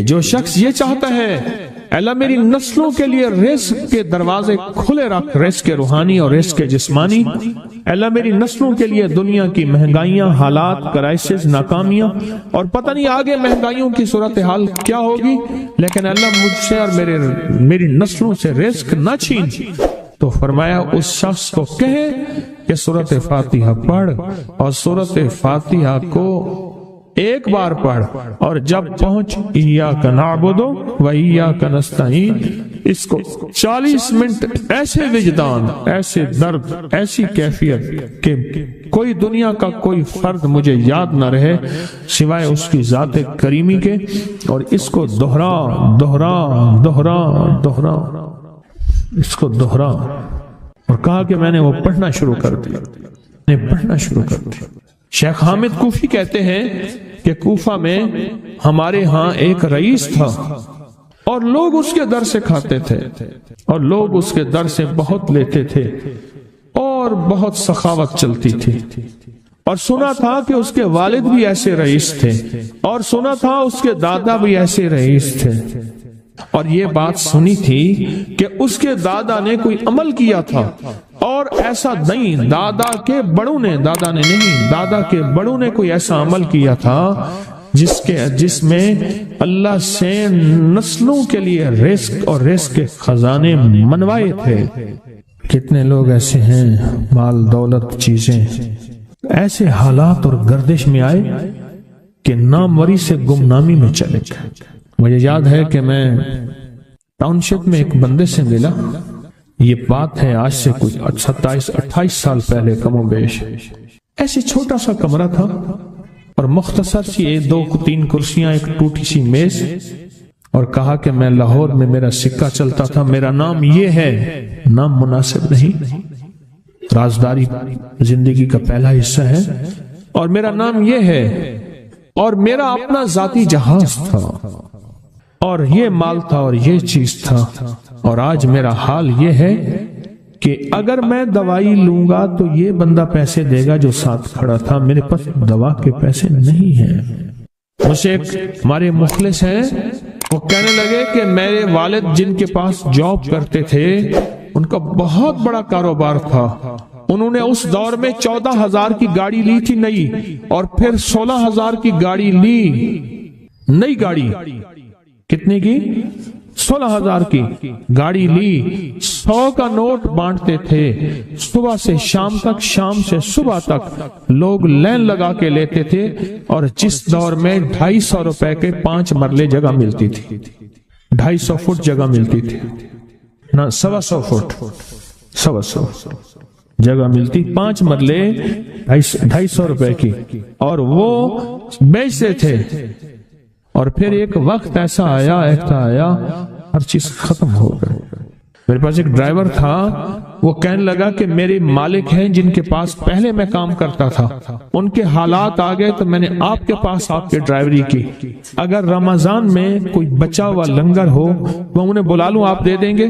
کہ جو شخص یہ چاہتا ہے اللہ میری نسلوں کے لیے رزق کے دروازے کھلے رکھ، رزق کے روحانی اور رزق کے جسمانی، اللہ میری نسلوں کے لیے دنیا کی مہنگائیاں، حالات، کرائسس، ناکامیاں اور پتہ نہیں آگے مہنگائیوں کی صورتحال کیا ہوگی، لیکن اللہ مجھ سے اور میری نسلوں سے رزق نہ چھین، تو فرمایا اس شخص کو کہے کہ سورۃ فاتحہ پڑھ، اور سورۃ فاتحہ کو ایک بار پڑھ، اور جب پہنچ ایاک نعبد و ایاک نستعین، اس کو 40 منٹ ایسے وجدان، ایسے درد، ایسی کیفیت کہ کوئی دنیا کا کوئی فرد مجھے یاد نہ رہے سوائے اس کی ذات کریمی کے، اور اس کو دہرا دہرا دہرا دہرا، اس کو دہرا، اور کہا کہ میں نے وہ پڑھنا شروع کر دیا، پڑھنا شروع کر دیا۔ شیخ حامد کوفی کہتے ہیں کہ کوفہ میں ہمارے ہاں ایک رئیس تھا، اور لوگ اس کے در سے کھاتے تھے، اور لوگ اس کے در سے بہت لیتے تھے، اور بہت سخاوت چلتی تھی، اور سنا تھا کہ اس کے والد بھی ایسے رئیس تھے، اور سنا تھا اس کے دادا بھی ایسے رئیس تھے، اور یہ بات سنی تھی کہ اس کے دادا نے کوئی عمل کیا تھا، اور ایسا نہیں، دادا کے بڑوں نے کوئی ایسا عمل کیا تھا جس میں اللہ سے نسلوں کے لیے رزق اور رزق کے خزانے منوائے تھے۔ کتنے لوگ ایسے ہیں، مال دولت چیزیں ایسے حالات اور گردش میں آئے کہ ناموری سے گمنامی میں چلے گئے۔ مجھے یاد ہے کہ میں ٹاؤن شپ میں ایک بندے سے ملا، یہ بات ہے آج سے کچھ 27-28 سال پہلے کم و بیش، ایسی چھوٹا سا کمرہ تھا اور مختصر سی 2-3 کرسیاں، ایک ٹوٹی سی میز، اور کہا کہ میں لاہور میں میرا سکہ چلتا تھا، میرا نام یہ ہے، نام مناسب نہیں، رازداری زندگی کا پہلا حصہ ہے، اور میرا نام یہ ہے، اور میرا اپنا ذاتی جہاز تھا، اور یہ مال تھا، اور یہ چیز تھا، اور آج میرا حال یہ ہے کہ اگر میں دوائی لوں گا تو یہ بندہ پیسے دے گا جو ساتھ کھڑا تھا، میرے پاس دوا کے پیسے نہیں ہیں۔ مجھے ایک ہمارے مخلص ہیں، وہ کہنے لگے کہ میرے والد جن کے پاس جاب کرتے تھے ان کا بہت بڑا کاروبار تھا، انہوں نے اس دور میں 14,000 کی گاڑی لی تھی نئی، اور پھر 16,000 کی گاڑی لی، نئی گاڑی، کتنے کی؟ 16,000 کی گاڑی لی، 100 کا نوٹ بانٹتے تھے، صبح سے شام تک، شام سے صبح تک لوگ لین لگا کے لیتے تھے، اور جس دور میں 250 روپے کے 5 مرلے جگہ ملتی تھی، 250 فٹ جگہ ملتی تھی، نہ 125 فٹ، 125 جگہ ملتی، 5 مرلے 250 روپے کی، اور وہ بیچتے تھے۔ اور پھر ایک وقت ایسا آیا ہر چیز ختم ہو گئی۔ میرے پاس ایک ڈرائیور تھا، وہ کہنے لگا کہ میرے مالک ہیں جن کے پاس پہلے میں کام کرتا تھا، ان کے حالات آ گئے تو میں نے آپ کے پاس آپ کے ڈرائیوری کی، اگر رمضان میں کوئی بچا ہوا لنگر ہو وہ انہیں بلا لوں، آپ دے دیں گے؟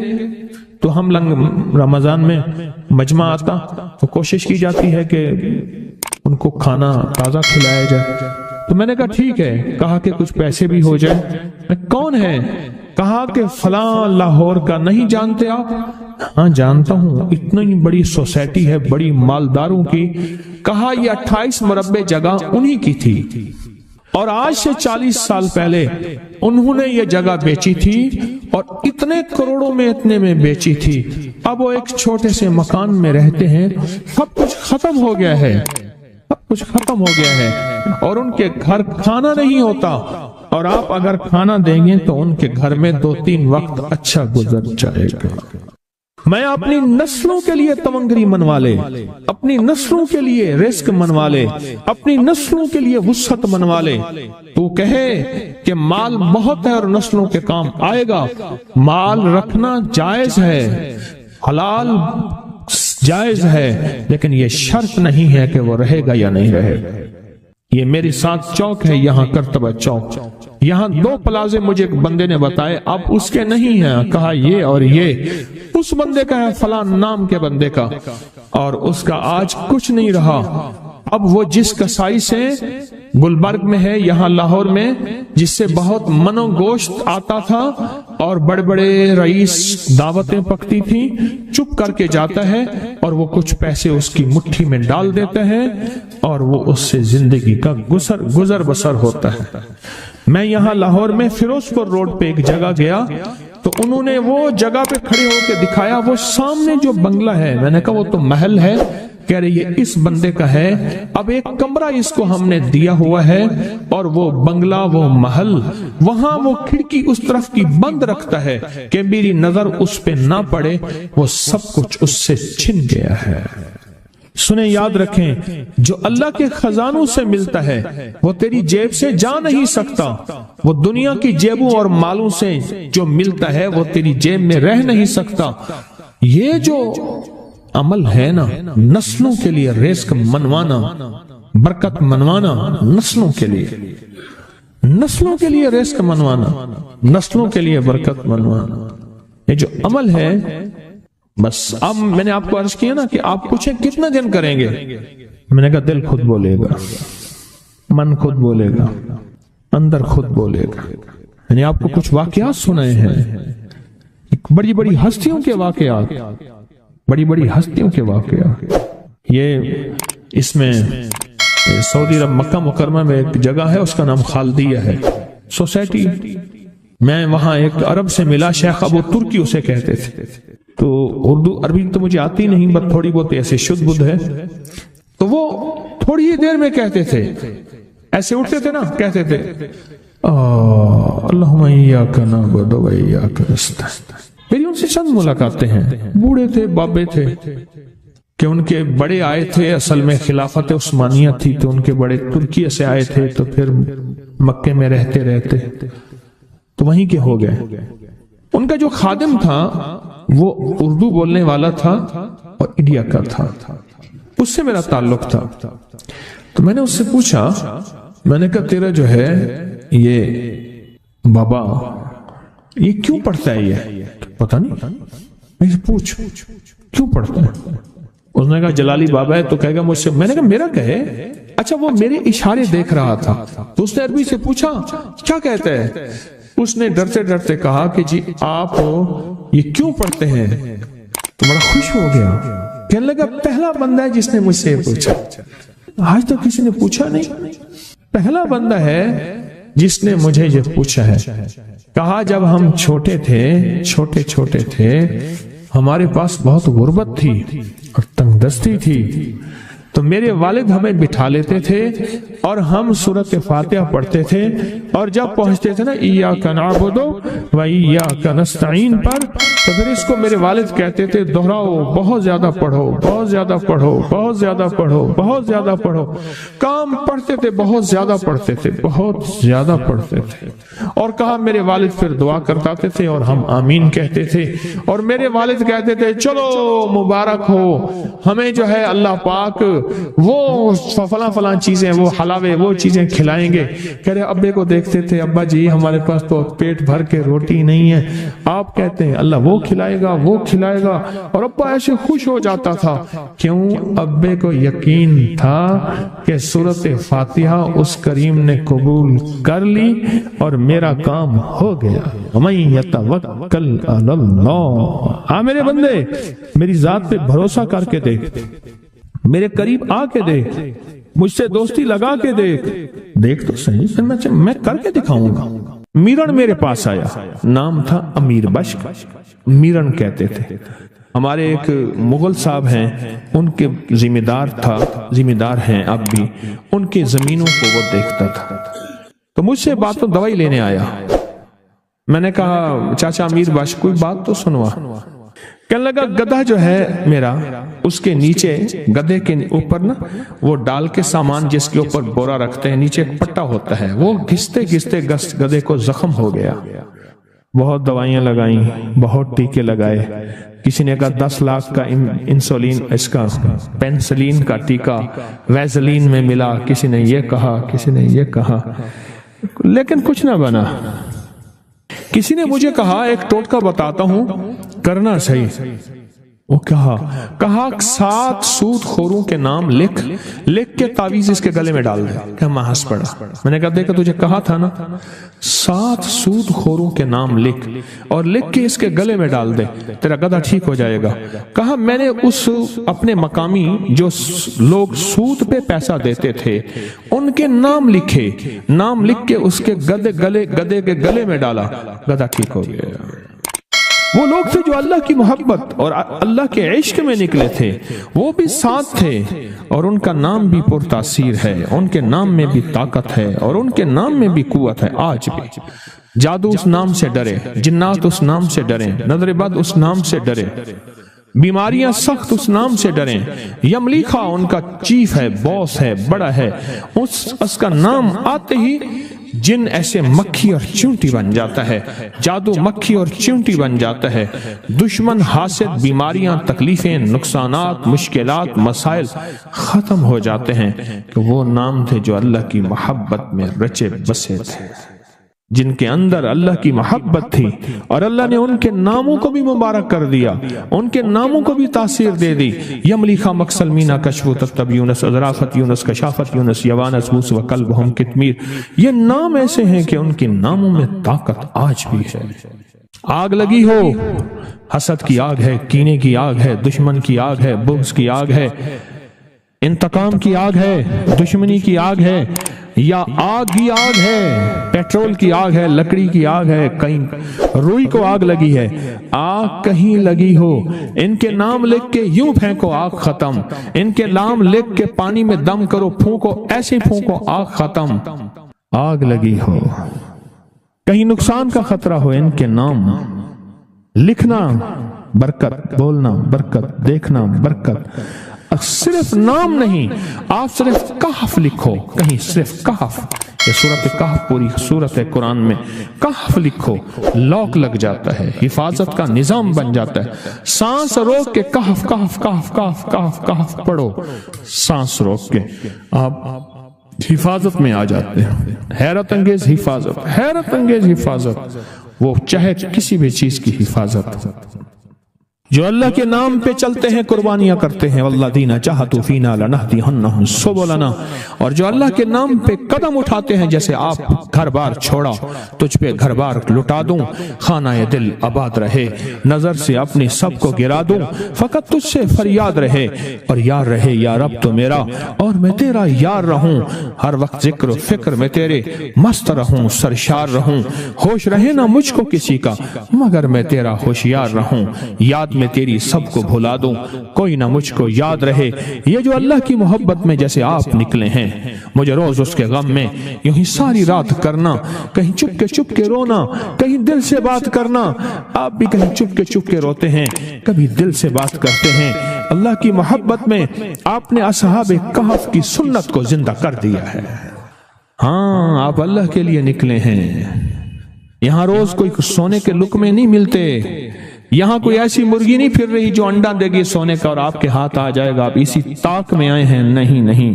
تو ہم رمضان میں مجمع آتا تو کوشش کی جاتی ہے کہ ان کو کھانا تازہ کھلایا جائے، تو میں نے کہا ٹھیک ہے، کہا کہ کچھ پیسے بھی ہو جائے۔ کون ہے؟ کہا کہ فلاں لاہور کا، نہیں جانتے آپ؟ ہاں جانتا ہوں، اتنی بڑی سوسائٹی ہے بڑی مالداروں کی۔ کہا یہ 28 مربع جگہ انہی کی تھی، اور آج سے 40 سال پہلے انہوں نے یہ جگہ بیچی تھی، اور اتنے کروڑوں میں اتنے میں بیچی تھی، اب وہ ایک چھوٹے سے مکان میں رہتے ہیں، سب کچھ ختم ہو گیا ہے، سب کچھ ختم ہو گیا ہے، اور ان کے گھر کھانا نہیں ہوتا، اور آپ اگر کھانا دیں گے تو ان کے گھر میں 2-3 وقت اچھا گزر جائے گا۔ میں اپنی نسلوں کے لیے تمنگری منوا لے، اپنی نسلوں کے لیے رزق منوا لے، اپنی نسلوں کے لیے وسعت منوا لے۔ تو کہے کہ مال بہت ہے اور نسلوں کے کام آئے گا، مال رکھنا جائز ہے، حلال جائز ہے، لیکن یہ شرط نہیں ہے کہ وہ رہے گا یا نہیں رہے گا۔ یہ میری ساتھ چوک ہے، یہاں کرتبہ چوک، یہاں 2 پلازے مجھے ایک بندے نے بتائے، اب اس کے نہیں ہیں، کہا یہ اور یہ اس بندے کا ہے، فلاں نام کے بندے کا، اور اس کا آج کچھ نہیں رہا۔ اب وہ جس کسائی سے گلبرگ میں ہے یہاں لاہور میں، جس سے بہت منو گوشت آتا تھا اور بڑے بڑے رئیس دعوتیں پکتی تھی، چپ کر کے جاتا ہے اور وہ کچھ پیسے اس کی مٹھی میں ڈال دیتا ہے اور وہ اس سے زندگی کا گزر بسر ہوتا ہے۔ میں یہاں لاہور میں فیروز پور روڈ پہ ایک جگہ گیا تو انہوں نے وہ جگہ پہ کھڑے ہو کے دکھایا، وہ سامنے جو بنگلہ ہے، میں نے کہا وہ تو محل ہے، کہہ رہے یہ اس بندے کا ہے، اب ایک کمرہ اس کو ہم نے دیا ہوا ہے اور وہ بنگلہ وہ محل وہاں وہ کھڑکی اس طرف کی بند رکھتا ہے کہ میری نظر اس پہ نہ پڑے، وہ سب کچھ اس سے چھن گیا ہے۔ سنیں، یاد رکھیں، جو اللہ کے خزانوں سے ملتا ہے وہ تیری جیب سے جا نہیں سکتا، وہ دنیا کی جیبوں اور مالوں سے جو ملتا ہے وہ تیری جیب میں رہ نہیں سکتا۔ یہ جو عمل ہے نا، نسلوں کے لیے رزق منوانا، برکت منوانا، نسلوں کے لیے رزق منوانا، نسلوں کے لیے برکت منوانا، یہ جو عمل ہے، بس اب میں نے آپ کو عرض کیا نا کہ آپ پوچھیں کتنا دن کریں گے، میں نے کہا دل خود بولے گا، من خود بولے گا، اندر خود بولے گا۔ یعنی آپ کو کچھ واقعات سنائے ہیں، بڑی بڑی ہستیوں کے واقعات، بڑی بڑی ہستیوں کے واقعات۔ یہ اس میں سعودی عرب مکہ مکرمہ میں ایک جگہ ہے، اس کا نام خالدیہ ہے سوسائٹی۔ میں وہاں ایک عرب سے ملا، شیخ ابو ترکی اسے کہتے تھے، تو اردو عربی تو مجھے آتی نہیں، بس تھوڑی بہت ایسے شدھ بدھ ہے، تو وہ تھوڑی ہی دیر میں کہتے تھے، ایسے اٹھتے تھے نا، کہتے تھے اللہم ایاک نعبد و ایاک نستعین۔ میری ان سے چند ملاقاتیں ہیں، بوڑھے تھے، بابے تھے، کہ ان کے بڑے آئے تھے، اصل میں خلافت عثمانیہ تھی تو ان کے بڑے ترکیہ سے آئے تھے، تو پھر مکے میں رہتے تو وہیں کے ہو گئے۔ ان کا جو خادم تھا وہ اردو بولنے والا تھا اور انڈیا کا تھا، اس سے میرا تعلق تھا۔ تو میں نے اس سے پوچھا، میں نے کہا تیرا جو ہے یہ بابا یہ کیوں پڑھتا ہے؟ یہ پتہ نہیں، میں پوچھ کیوں پڑھتا ہے؟ اس نے کہا جلالی بابا ہے تو کہے گا مجھ سے۔ میں نے کہا میرا کہے؟ اچھا، وہ میرے اشارے دیکھ رہا تھا، تو اس نے عربی سے پوچھا کیا کہتا ہے؟ اس نے ڈرتے ڈرتے کہا کہ جی آپ یہ کیوں پڑھتے ہیں؟ تو بڑا خوش ہو گیا، کہنے لگا پہلا بندہ ہے جس نے مجھ سے پوچھا، آج تو کسی نے پوچھا نہیں، پہلا بندہ ہے جس نے مجھے یہ پوچھا ہے۔ کہا جب ہم چھوٹے تھے ہمارے پاس بہت غربت تھی اور تنگ دستی تھی، تو میرے والد ہمیں بٹھا لیتے تھے اور ہم سورۃ فاتحہ پڑھتے تھے، اور جب پہنچتے تھے نا ایاک نعبد و ایاک نستعین پر، تو پھر اس کو میرے والد کہتے تھے دہراؤ، بہت زیادہ پڑھو، بہت زیادہ پڑھو، بہت زیادہ پڑھو، بہت زیادہ پڑھو۔ کام پڑھتے تھے، بہت زیادہ پڑھتے تھے، بہت زیادہ پڑھتے تھے، اور کہا میرے والد پھر دعا کرتے تھے اور ہم آمین کہتے تھے، اور میرے والد کہتے تھے چلو مبارک ہو، ہمیں جو ہے اللہ پاک وہ فلاں چیزیں، وہ حلاوے، وہ چیزیں کھلائیں گے۔ کہہ رہے ابے کو دیکھتے تھے، ابا جی ہمارے پاس تو پیٹ بھر کے روٹی نہیں ہے، آپ کہتے ہیں اللہ وہ کھلائے گا، وہ کھلائے گا، اور ابا ایسے خوش ہو جاتا تھا۔ کیوں؟ ابے کو یقین تھا کہ سورۃ فاتحہ اس کریم نے قبول کر لی اور میرا کام ہو گیا۔ وَمَن يَتَوَكَّلْ عَلَى اللَّهِ، آ میرے بندے میری ذات پہ بھروسہ کر کے دیکھ، میرے قریب آ کے دیکھ، مجھ سے دوستی لگا کے دیکھ تو صحیح، پھر میں کر کے دکھاؤں گا۔ میرن میرے پاس آیا، نام تھا امیر بشک، میرن کہتے تھے۔ ہمارے ایک مغل صاحب ہیں، ان کے ذمہ دار ہیں اب بھی، ان کے زمینوں کو وہ دیکھتا تھا، تو مجھ سے بات تو دوائی لینے آیا۔ میں نے کہا چاچا امیر بشک کوئی بات تو سنوا۔ کہنے لگا گدھا جو ہے میرا، اس کے نیچے گدھے کے اوپر نا وہ ڈال کے سامان جس کے اوپر بورا رکھتے ہیں، نیچے ایک پٹا ہوتا ہے، وہ گھستے گدھے کو زخم ہو گیا، بہت دوائیاں لگائیں، بہت ٹیکے لگائے، کسی نے کہا 10 لاکھ کا انسولین، اس کا پینسلین کا ٹیکا ویزلین میں ملا، کسی نے یہ کہا، لیکن کچھ نہ بنا۔ کسی نے مجھے کہا ایک ٹوٹکا بتاتا ہوں، کرنا صحیح۔ وہ کہا 7 سود خوروں کے نام لکھ کے تعویذ اس کے گلے میں ڈال دے. کہ میں ہنس پڑا. میں نے کہا دیکھا تجھے کہا تھا نا 7 سود خوروں کے نام لکھ اور لکھ کے اس کے گلے میں ڈال دے, تیرا گدھا ٹھیک ہو جائے گا. کہا میں نے اس اپنے مقامی جو لوگ سود پہ پیسہ دیتے تھے ان کے نام لکھے, نام لکھ کے اس کے گدھے کے گلے میں ڈالا, گدھا ٹھیک ہو گیا. وہ لوگ تھے جو اللہ کی محبت اور اللہ کے عشق میں نکلے تھے, وہ بھی ساتھ تھے اور ان کا نام بھی پرتاثیر ہے, ان کے نام میں بھی طاقت ہے اور ان کے نام میں بھی قوت ہے. آج بھی جادو اس نام سے ڈرے, جنات اس نام سے ڈریں, نظر بد اس نام سے ڈرے, بیماریاں سخت اس نام سے ڈریں. یملیخا ان کا چیف ہے, باس ہے, بڑا ہے. اس کا نام آتے ہی جن ایسے مکھی اور چونٹی بن جاتا ہے, جادو مکھی اور چونٹی بن جاتا ہے. دشمن, حاسد, بیماریاں, تکلیفیں, نقصانات, مشکلات, مسائل ختم ہو جاتے ہیں کہ وہ نام تھے جو اللہ کی محبت میں رچے بسے تھے, جن کے اندر اللہ کی محبت تھی اور اللہ نے ان کے ناموں کو بھی مبارک کر دیا, ان کے ناموں کو بھی تاثیر دے دی. یملیخا, مکسلمینا, کشف, تتب, یونس, ادرافت, یونس, کشافت, یونس, یوانس, موس و قلبہم, کتمیر. یہ نام ایسے ہیں کہ ان کے ناموں میں طاقت آج بھی ہے. آگ لگی ہو, حسد کی آگ ہے, کینے کی آگ ہے, دشمن کی آگ ہے, بغض کی آگ ہے, انتقام کی آگ ہے, دشمنی کی آگ ہے, یا آگ کی آگ ہے, پیٹرول کی آگ ہے, لکڑی کی آگ ہے, کہیں روئی کو آگ لگی ہے, آگ کہیں لگی ہو, ان کے نام لکھ کے یوں پھینکو آگ ختم, ان کے نام لکھ کے پانی میں دم کرو, پھونکو, ایسے پھونکو, آگ ختم. آگ لگی ہو, کہیں نقصان کا خطرہ ہو, ان کے نام لکھنا برکت, بولنا برکت, دیکھنا برکت. صرف نام نہیں, آپ صرف کہف لکھو, کہیں صرف کہف, یہ سورۃ کہف پوری سورت ہے قرآن میں, کہف لکھو, لاک لگ جاتا ہے, حفاظت کا نظام بن جاتا ہے. سانس روک کے کہف کہف کہف کہف کہف کہف پڑھو, سانس روک کے آپ حفاظت میں آ جاتے ہیں. حیرت انگیز حفاظت, حیرت انگیز حفاظت, وہ چاہے کسی بھی چیز کی حفاظت. جو اللہ کے نام پہ چلتے ہیں قربانیاں کرتے ہیں, والذین جاہدوا فینا لنہدینہم سبلنا, اور جو اللہ کے نام پہ قدم اٹھاتے ہیں, جیسے آپ گھر بار چھوڑا, تجھ پہ گھر بار لٹا دوں, خانہ دل آباد رہے, نظر سے اپنی سب کو گرا دوں, فقط تجھ سے فریاد رہے, اور یار رہے یا رب تو میرا, اور میں تیرا یار رہوں, ہر وقت ذکر و فکر میں تیرے مست رہوں, سرشار رہوں, ہوش رہے نہ مجھ کو کسی کا مگر میں تیرا ہوشیار رہوں, یاد میں تیری سب کو بھلا دوں, کوئی نہ مجھ کو یاد رہے. یہ جو اللہ کی محبت میں جیسے آپ نکلے ہیں, مجھے روز اس کے غم میں یوں ہی ساری رات کرنا, کہیں چپ کے رونا, کہیں دل سے بات کرنا. آپ بھی کہیں چپ کے روتے ہیں, کبھی دل سے بات کرتے ہیں. اللہ کی محبت میں آپ نے اصحاب کہف کی سنت کو زندہ کر دیا ہے. ہاں, آپ اللہ کے لیے نکلے ہیں. یہاں روز کوئی سونے کے لقمے نہیں ملتے, یہاں کوئی ایسی مرغی نہیں پھر رہی جو انڈا دے گی سونے کا اور آپ کے ہاتھ آ جائے گا, آپ اسی طاق میں آئے ہیں. نہیں,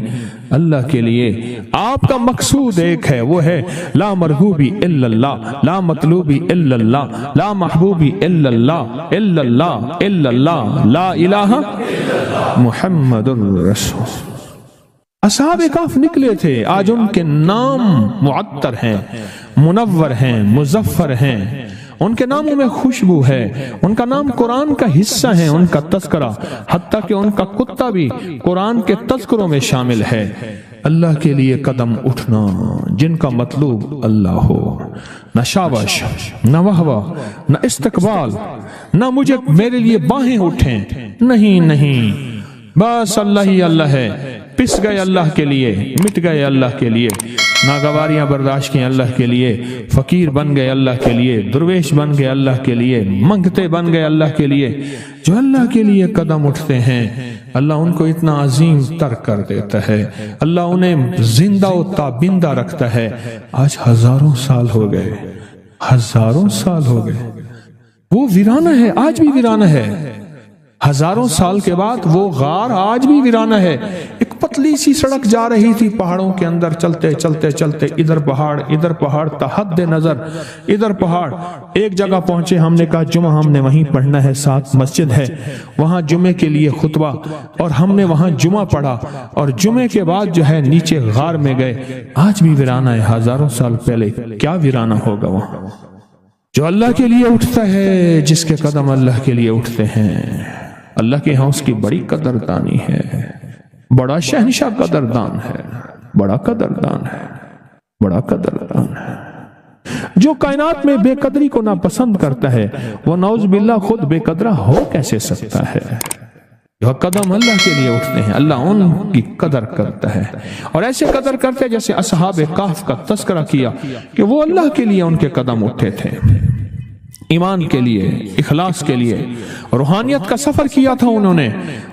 اللہ کے لیے آپ کا مقصود ایک ہے, وہ ہے لا مرغوبی الا اللہ, لا مطلوبی الا اللہ, لا محبوبی الا اللہ, الا اللہ, الا اللہ, لا الہ محمد الرسول. اصحاب کہف نکلے تھے, آج ان کے نام معطر ہیں, منور ہیں, مظفر ہیں, ان کے ناموں میں خوشبو ہے, ان کا نام قرآن کا حصہ ہے, ان کا تذکرہ, حتیٰ کہ ان کا کتا بھی قرآن کے تذکروں میں شامل ہے. اللہ کے لیے قدم اٹھنا, جن کا مطلوب اللہ ہو, نہ شابش, نہ وہوہ, نہ استقبال, نہ مجھے میرے لیے باہیں اٹھیں, نہیں, بس اللہ ہی اللہ ہے. پس گئے اللہ کے لیے, مٹ گئے اللہ کے لیے, ناگواریاں برداشت کی اللہ کے لیے, فقیر بن گئے اللہ کے لیے, درویش بن گئے اللہ کے لیے, منگتے بن گئے اللہ کے لیے. جو اللہ کے لیے قدم اٹھتے ہیں, اللہ ان کو اتنا عظیم تر کر دیتا ہے, اللہ انہیں زندہ و تابندہ رکھتا ہے. آج ہزاروں سال ہو گئے, ہزاروں سال ہو گئے, وہ ویرانہ ہے, آج بھی ویرانہ ہے. ہزاروں سال کے بعد وہ غار آج بھی ویرانہ ہے. ایک پتلی سی سڑک جا رہی تھی پہاڑوں کے اندر، چلتے چلتے چلتے ادھر پہاڑ تحد نظر، ادھر پہاڑ۔ ایک جگہ پہنچے، ہم نے کہا جمعہ ہم نے وہیں پڑھنا ہے، ساتھ مسجد ہے، وہاں جمعے کے لیے خطبہ، اور ہم نے وہاں جمعہ پڑھا، اور جمعے کے بعد جو ہے نیچے غار میں گئے۔ آج بھی ویرانہ ہے، ہزاروں سال پہلے کیا ویرانہ ہوگا وہاں۔ جو اللہ کے لیے اٹھتا ہے، جس کے قدم اللہ کے لیے اٹھتے ہیں، اللہ کے ہاں اس کی بڑی قدردانی ہے، بڑا شہنشاہ قدردان ہے، بڑا قدردان ہے، بڑا قدردان ہے۔ جو کائنات میں بے قدری کو ناپسند کرتا ہے، وہ نعوذ باللہ خود بے قدرہ ہو کیسے سکتا ہے؟ جو قدم اللہ کے لیے اٹھتے ہیں، اللہ ان کی قدر کرتا ہے، اور ایسے قدر کرتے ہیں جیسے اصحاب کہف کا تذکرہ کیا کہ وہ اللہ کے لیے ان کے قدم اٹھے تھے، ایمان کے لیے، اخلاص کے لیے، روحانیت کا سفر کیا تھا انہوں نے۔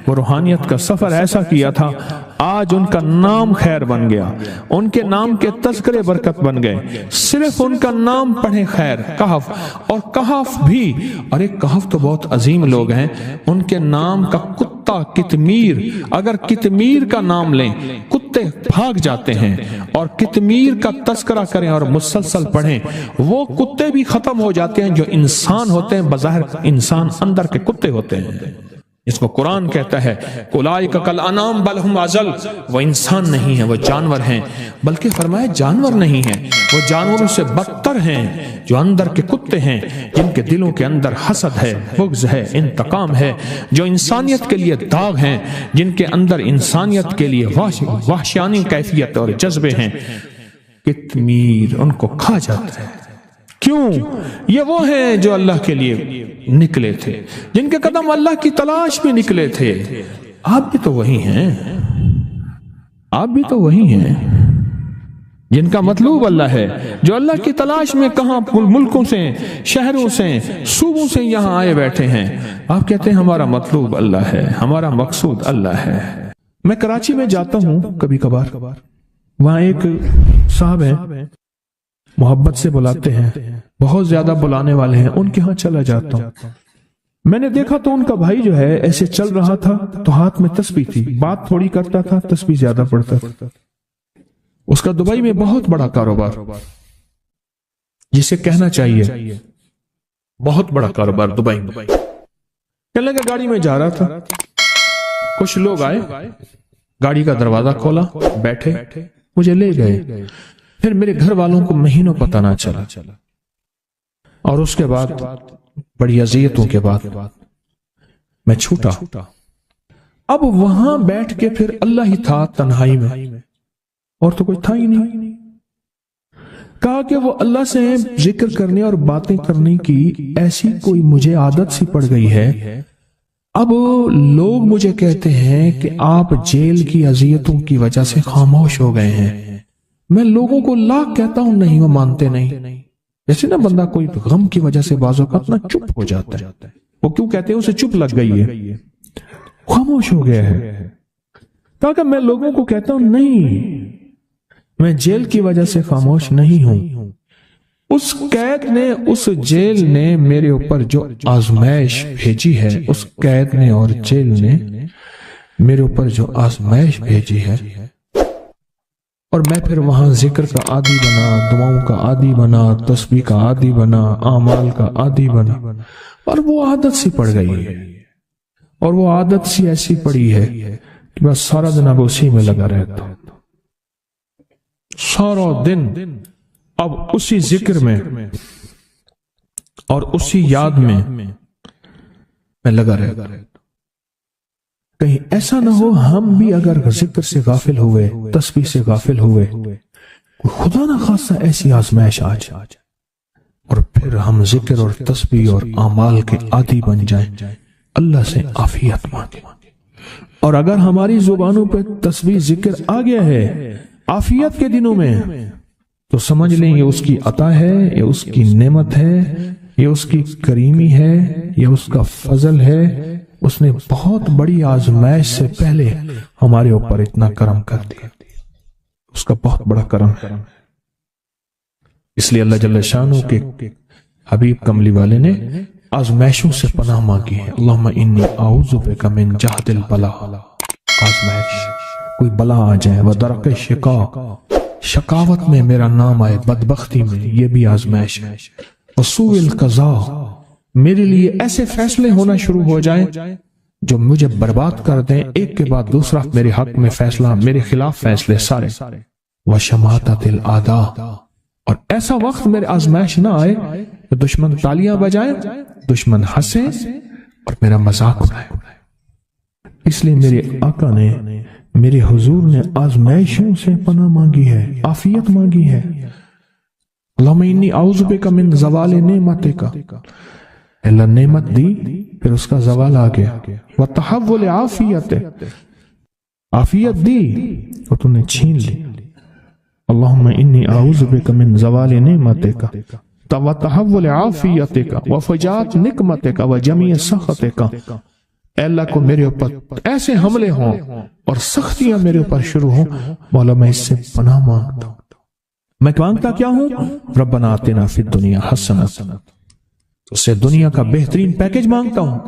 وہ روحانیت کا سفر ایسا کیا تھا، آج ان کا نام خیر بن گیا، ان کے نام کے تذکرے برکت بن گئے، صرف ان کا نام پڑھیں خیر۔ کہف، اور کہف بھی، اور ایک کہف تو بہت عظیم لوگ ہیں، ان کے نام کا کتا کتمیر، اگر کتمیر کا نام لیں کتے بھاگ جاتے ہیں، اور کتمیر کا تذکرہ کریں اور مسلسل پڑھیں، وہ کتے بھی ختم ہو جاتے ہیں جو انسان ہوتے ہیں، بظاہر انسان اندر کے کتے ہوتے ہیں، اس کو قرآن کہتا ہے اولئک کالانعام بل ہم اضل، وہ انسان نہیں ہیں، وہ جانور ہیں، بلکہ فرمایا جانور نہیں ہیں، وہ جانوروں سے بدتر ہیں، جو اندر کے کتے ہیں، جن کے دلوں کے اندر حسد ہے، بغض ہے، انتقام ہے، جو انسانیت کے لیے داغ ہیں، جن کے اندر انسانیت کے لیے وحشیانی کیفیت اور جذبے ہیں، کتمیر ان کو کھا جاتا ہے۔ کیوں؟ یہ وہ ہیں جو اللہ کے لیے نکلے تھے، جن کے قدم اللہ کی تلاش میں نکلے تھے۔ آپ بھی تو وہی ہیں، آپ بھی تو وہی ہیں جن کا مطلوب اللہ ہے، جو اللہ کی تلاش میں کہاں ملکوں سے، شہروں سے، صوبوں سے یہاں آئے بیٹھے ہیں۔ آپ کہتے ہیں ہمارا مطلوب اللہ ہے، ہمارا مقصود اللہ ہے۔ میں کراچی میں جاتا ہوں کبھی کبھار، وہاں ایک صاحب ہیں، محبت سے بلاتے ہیں، بہت زیادہ بلانے والے ہیں، ان کے ہاں چلا جاتا ہوں۔ میں نے دیکھا تو ان کا بھائی جو ہے ایسے چل رہا تھا تو ہاتھ میں تسبیح تھی، بات تھوڑی کرتا تھا، تسبیح زیادہ پڑھتا تھا۔ اس کا دبئی میں بہت بڑا کاروبار، جسے کہنا چاہیے بہت بڑا کاروبار دبئی میں۔ کہنے لگا گاڑی میں جا رہا تھا، کچھ لوگ آئے، گاڑی کا دروازہ کھولا، بیٹھے، مجھے لے گئے۔ پھر میرے گھر والوں کو مہینوں پتہ نہ چلا، اور اس کے بعد بڑی اذیتوں کے بعد میں چھوٹا۔ اب وہاں بیٹھ کے پھر اللہ ہی تھا تنہائی میں، اور تو کوئی تھا ہی نہیں۔ کہا کہ وہ اللہ سے ذکر کرنے اور باتیں کرنے کی ایسی کوئی مجھے عادت سی پڑ گئی ہے، اب لوگ مجھے کہتے ہیں کہ آپ جیل کی اذیتوں کی وجہ سے خاموش ہو گئے ہیں۔ میں لوگوں کو لاکھ کہتا ہوں، نہیں، وہ مانتے نہیں۔ جیسے نا بندہ کوئی غم کی وجہ سے بعض اوقات نا چپ ہو جاتا ہے، وہ کیوں کہتے ہیں اسے چپ لگ گئی ہے، خاموش ہو گیا ہے۔ تاکہ میں لوگوں کو کہتا ہوں نہیں، میں جیل کی وجہ سے خاموش نہیں ہوں۔ اس قید نے، اس جیل نے میرے اوپر جو آزمائش بھیجی ہے، اس قید نے اور جیل نے میرے اوپر جو آزمائش بھیجی ہے، اور میں پھر وہاں ذکر کا عادی بنا، دعاؤں کا عادی بنا، تسبیح کا عادی بنا، اعمال کا عادی بنا، اور وہ عادت سی پڑ گئی ہے، اور وہ عادت سی ایسی پڑی ہے کہ بس سارا دن اب اسی میں لگا رہتا ہوں، سارا دن اب اسی ذکر میں اور اسی یاد میں لگا رہتا ہوں۔ کہیں ایسا نہ ہو ہم بھی اگر ذکر سے غافل ہوئے، تسبیح سے غافل ہوئے، خدا نہ خاصہ ایسی آزمائش آ جائے اور پھر ہم ذکر اور تسبیح اور اعمال کے عادی بن جائیں، اللہ سے عافیت مانگے۔ اور اگر ہماری زبانوں پہ تسبیح ذکر آ گیا ہے عافیت کے دنوں میں، تو سمجھ لیں یہ اس کی عطا ہے، یہ اس کی نعمت ہے، یہ اس کی کریمی ہے، یہ اس کا فضل ہے۔ اس نے بہت بڑی آزمائش سے پہلے ہمارے اوپر اتنا کرم کر دیا، اس کا بہت بڑا کرم ہے۔ اس لیے اللہ جل شانہ کے حبیب کملی والے نے آزمائشوں سے پناہ مانگی ہے۔ اللہم انی اعوذ بک من جہد البلاء، آزمائش، کوئی بلا آ جائے، وَدَرَكِ الشِّقَاءِ شقاوت میں میرا نام آئے، بدبختی میں، یہ بھی آزمائش ہے۔ وَسُوءِ الْقَضَاءِ میرے لیے ایسے فیصلے ہونا شروع ہو جائیں جو مجھے برباد کر دیں، ایک کے بعد دوسرا میرے حق میں فیصلہ، میرے خلاف فیصلے سارے۔ وَشَمَاتَةِ الْأَعْدَاءِ اور ایسا وقت میرے آزمائش نہ آئے کہ دشمن تالیاں بجائیں، دشمن ہنسیں اور میرا مذاق اڑائے۔ اس لیے میرے آقا نے، میرے حضور نے آزمائشوں سے پناہ مانگی ہے، عافیت مانگی ہے۔ اللہم انی اعوذ بک من زوال نعمتک، اللہ نعمت دی پھر اس کا زوال آ گیا، وتحول عافیت، عافیت دی اور تو نے چھین لی۔ اللہم انی اعوذ بک من زوال نعمتک وتحول عافیتک وفجاءت نقمتک وجمیع سخطک، اے اللہ کو میرے اوپر ایسے حملے ہوں اور سختیاں میرے اوپر شروع ہوں، مولا میں اس سے پناہ مانگتا ہوں۔ میں مانگتا کیا ہوں؟ ربنا آتنا فی الدنیا حسنہ، اس سے دنیا کا بہترین پیکج مانگتا ہوں،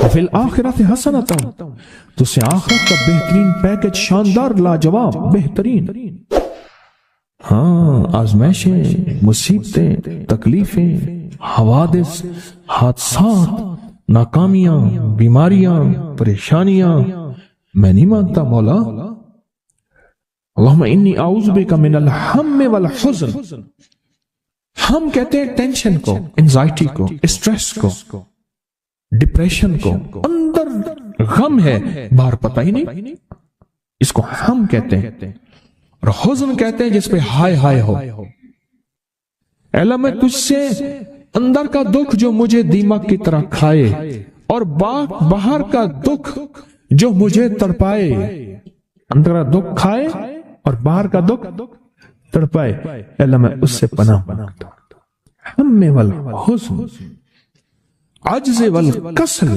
وفی الآخرۃ حسنہ، تو اس سے آخرت کا بہترین پیکج، شاندار، لاجواب، بہترین۔ ہاں، آزمائشیں، مصیبتیں، تکلیفیں، حوادث، حادثات، ناکامیاں، بیماریاں، پریشانیاں میں نہیں مانگتا مولا۔ اللہم انی اعوذ بک من الہم والحزن، ہم کہتے ہیں ٹینشن کو، انزائٹی کو، اسٹریس کو، ڈپریشن کو، اندر غم ہے باہر پتہ ہی نہیں، اس کو ہم کہتے ہیں، اور حزن کہتے ہیں جس پہ ہائے ہائے ہو۔ اے اللہ میں تجھ سے اندر کا دکھ جو مجھے دیمک کی طرح کھائے، اور باہر کا دکھ جو مجھے تڑپائے، اندر کا دکھ کھائے اور باہر کا دکھ تڑپائے، اے اللہ میں اس سے پناہ مانگتا ہوں۔ ہم والحزن، عجز والکسل،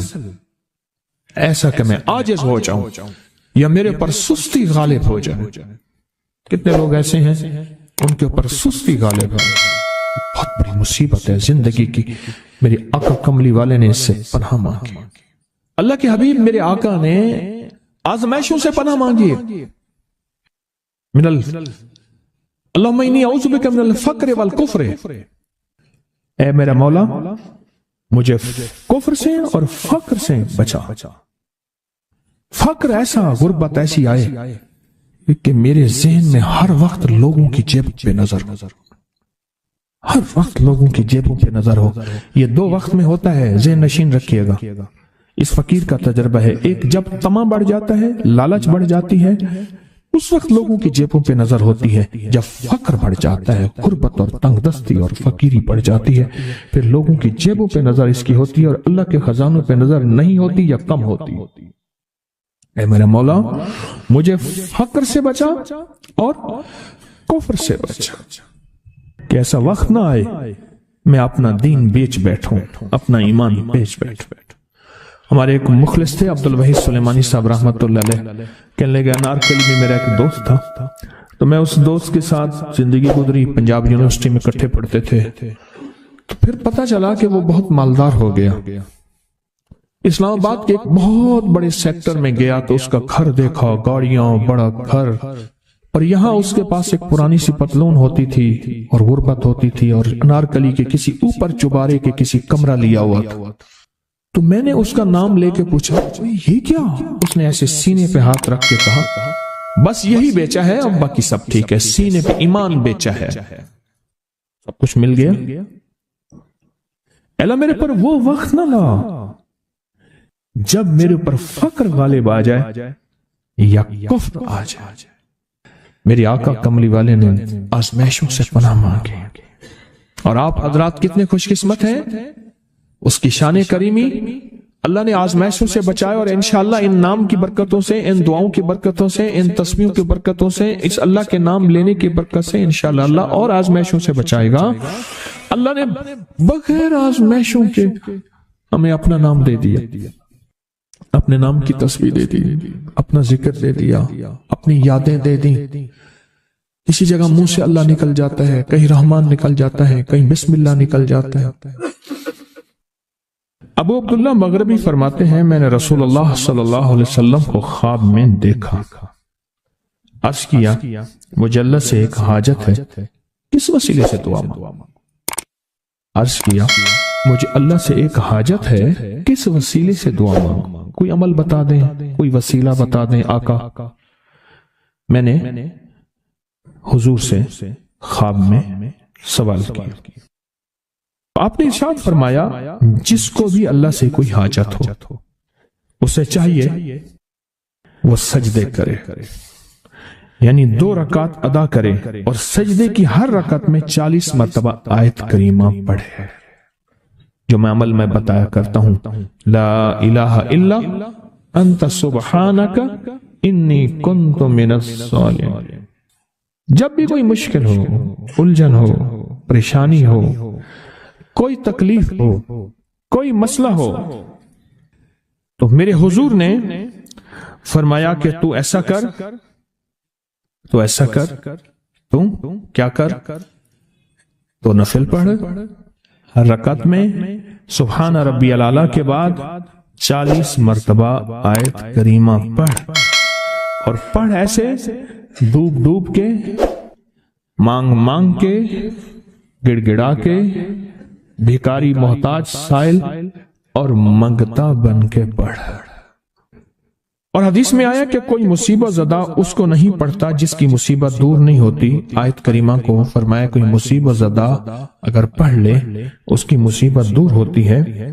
ایسا کہ میں عاجز ہو جاؤں یا میرے پر سستی غالب ہو جائے۔ کتنے لوگ ایسے ہیں ان کے اوپر سستی غالب ہے، بہت بڑی مصیبت ہے زندگی کی۔ میرے آقا کملی والے نے اس سے پناہ مانگی، اللہ کے حبیب میرے آقا نے آزمائشوں سے پناہ مانگی۔ اللہم انی اعوذ بک من الفقر والکفر، اے میرا مولا مجھے کفر سے اور فقر سے بچا۔ فقر ایسا، غربت ایسی آئے کہ میرے ذہن میں ہر وقت لوگوں کی جیب پہ نظر ہو، ہر وقت لوگوں کی جیبوں پہ نظر ہو۔ یہ دو وقت میں ہوتا ہے، ذہن نشین رکھیے گا۔ اس فقیر کا تجربہ ہے، ایک جب طمع بڑھ جاتا ہے، لالچ بڑھ جاتی ہے، اس وقت لوگوں کی جیبوں پہ نظر ہوتی ہے۔ جب فقر بڑھ جاتا ہے، غربت اور تنگ دستی اور فقیری بڑھ جاتی ہے، پھر لوگوں کی جیبوں پہ نظر اس کی ہوتی ہے اور اللہ کے خزانوں پہ نظر نہیں ہوتی یا کم ہوتی۔ اے میرا مولا مجھے فقر سے بچا اور کفر سے بچا، کہ ایسا وقت نہ آئے میں اپنا دین بیچ بیٹھوں، اپنا ایمان بیچ بیٹھوں۔ ہمارے ایک مخلص تھے عبد الوحید سلیمانی صاحب رحمت اللہ علیہ، کہنے لگے انارکلی میں میرا ایک دوست تھا، تو میں اس دوست کے ساتھ زندگی گزری، پنجاب یونیورسٹی میں اکٹھے پڑھتے تھے، تو پھر پتہ چلا کہ وہ بہت مالدار ہو گیا۔ اسلام آباد کے ایک بہت بڑے سیکٹر میں گیا تو اس کا گھر دیکھا، گاڑیاں، بڑا گھر، اور یہاں اس کے پاس ایک پرانی سی پتلون ہوتی تھی اور غربت ہوتی تھی، اور انارکلی کے کسی اوپر چبارے کے کسی کمرہ لیا ہوا تھا۔ تو میں نے اس کا نام لے کے پوچھا یہ کیا؟ اس نے ایسے سینے پہ ہاتھ رکھ کے کہا بس یہی بیچا ہے، اب باقی سب ٹھیک ہے، سینے پہ ایمان بیچا ہے، سب کچھ مل گیا۔ اللہ میرے پر وہ وقت نہ لا جب میرے پر فقر غالب آ جائے یا کفر آ جائے۔ میرے آقا کملی والے نے آزمائشوں سے پناہ مانگی، اور آپ حضرات کتنے خوش قسمت ہیں، اس کی شان کریمی اللہ نے آزمائشوں سے بچائے، اور انشاءاللہ ان نام کی برکتوں سے، ان دعاؤں کی برکتوں سے، ان تسبیحوں کی برکتوں سے، اس اللہ کے نام لینے کی برکت سے انشاءاللہ اللہ اور آزمائشوں سے بچائے گا۔ اللہ نے بغیر آزمائشوں کے ہمیں اپنا نام دے دیا، اپنے نام کی تسبیح دے دی، اپنا ذکر دے دیا، اپنی یادیں دے دی۔ کسی جگہ منہ سے اللہ نکل جاتا ہے، کہیں رحمان نکل جاتا ہے، کہیں بسم اللہ نکل جاتا ہے۔ ابو عبداللہ مغربی فرماتے ہیں میں نے رسول اللہ صلی اللہ علیہ وسلم کو خواب میں دیکھا، عرض کیا مجھے اللہ سے ایک حاجت ہے، کس وسیلے سے دعا مانگوں؟ عرض کیا مجھے اللہ سے ایک حاجت ہے، کس وسیلے سے دعا مانگوں؟ کوئی عمل بتا دیں، کوئی وسیلہ بتا دیں آقا۔ میں نے حضور سے خواب میں سوال کیا، آپ نے ارشاد فرمایا جس کو بھی اللہ سے کوئی حاجت ہو اسے چاہیے وہ سجدے کرے، یعنی 2 رکعت ادا کرے اور سجدے کی ہر رکعت میں 40 مرتبہ آیت کریمہ پڑھے، جو میں عمل میں بتایا کرتا ہوں، لا الہ الا انت سبحانک انی کنت من الظالمین۔ جب بھی کوئی مشکل ہو، الجھن ہو، پریشانی ہو، کوئی تکلیف ہو، کوئی مسئلہ ہو، تو میرے حضور نے فرمایا کہ تو ایسا کر، تو ایسا کر، تو کیا کر؟ تو نفل پڑھ، ہر رکعت میں سبحان ربی الاعلیٰ کے بعد 40 مرتبہ آیت کریمہ پڑھ، اور پڑھ ایسے ڈوب ڈوب کے، مانگ مانگ کے، گڑ گڑا کے، بھیکاری محتاج سائل اور منگتا بن کے پڑھ۔ اور حدیث میں آیا کہ کوئی مصیبت زدہ اس کو نہیں پڑھتا جس کی مصیبت دور نہیں ہوتی۔ آیت کریمہ کو فرمایا کوئی مصیبت زدہ اگر پڑھ لے اس کی مصیبت دور ہوتی ہے۔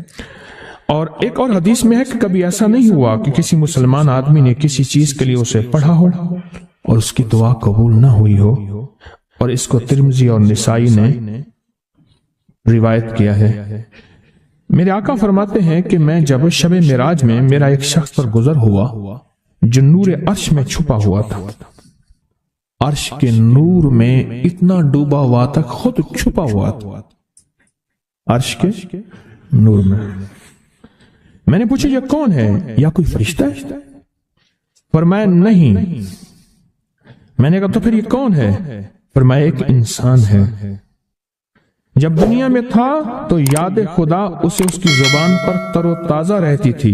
اور ایک اور حدیث میں ہے کہ کبھی ایسا نہیں ہوا کہ کسی مسلمان آدمی نے کسی چیز کے لیے اسے پڑھا ہو اور اس کی دعا قبول نہ ہوئی ہو، اور اس کو ترمذی اور نسائی نے روایت کیا ہے۔ میرے آقا فرماتے ہیں کہ میں جب شب معراج میں میرا ایک شخص پر گزر ہوا جو نور عرش میں چھپا ہوا تھا، عرش کے نور میں اتنا ڈوبا ہوا تھا، خود چھپا ہوا تھا عرش کے نور میں نے پوچھا یہ کون ہے؟ یا کوئی فرشتہ ہے؟ فرمایا نہیں۔ میں نے کہا تو پھر یہ کون ہے؟ فرمایا ایک انسان ہے، جب دنیا میں تھا تو یاد خدا اسے اس کی زبان پر تر و تازہ رہتی تھی،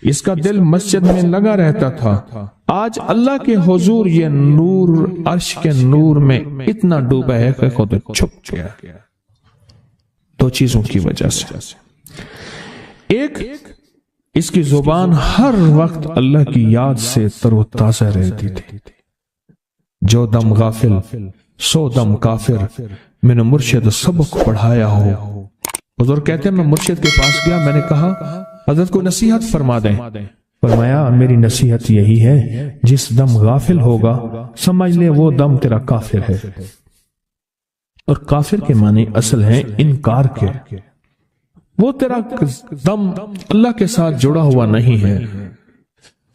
اس کا دل مسجد میں لگا رہتا تھا، آج اللہ کے حضور یہ نور عرش کے نور میں اتنا ڈوبا ہے کہ خود چھپ گیا۔ 2 چیزوں کی وجہ سے، ایک اس کی زبان ہر وقت اللہ کی یاد سے تر و تازہ رہتی تھی، جو دم غافل سو دم کافر، میں نے مرشد سبق پڑھایا ہو۔ حضور کہتے ہیں میں مرشد کے پاس گیا، میں نے کہا حضرت کو نصیحت فرما دیں۔ فرمایا میری نصیحت یہی ہے جس دم غافل ہوگا سمجھ لے وہ دم تیرا کافر ہے، اور کافر کے معنی اصل ہیں انکار کے، وہ تیرا دم اللہ کے ساتھ جڑا ہوا نہیں ہے۔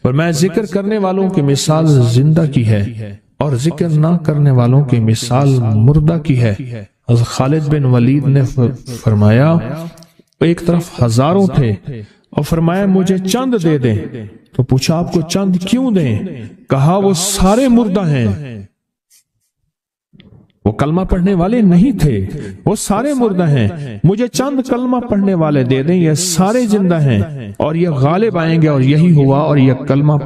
فرمایا ذکر کرنے والوں کی مثال زندہ کی ہے اور ذکر نہ کرنے والوں کی مثال مردہ کی ہے۔ حضرت خالد بن ولید نے فرمایا ایک طرف ہزاروں تھے اور فرمایا مجھے چند دے دیں، تو پوچھا آپ کو چند کیوں دیں؟ کہا وہ سارے مردہ ہیں، وہ کلمہ پڑھنے والے نہیں تھے، وہ سارے مردہ ہیں، مجھے چند کلمہ پڑھنے والے دے دیں، یہ سارے زندہ ہیں اور یہ غالب آئیں گے، اور یہی ہوا، اور یہ کلمہ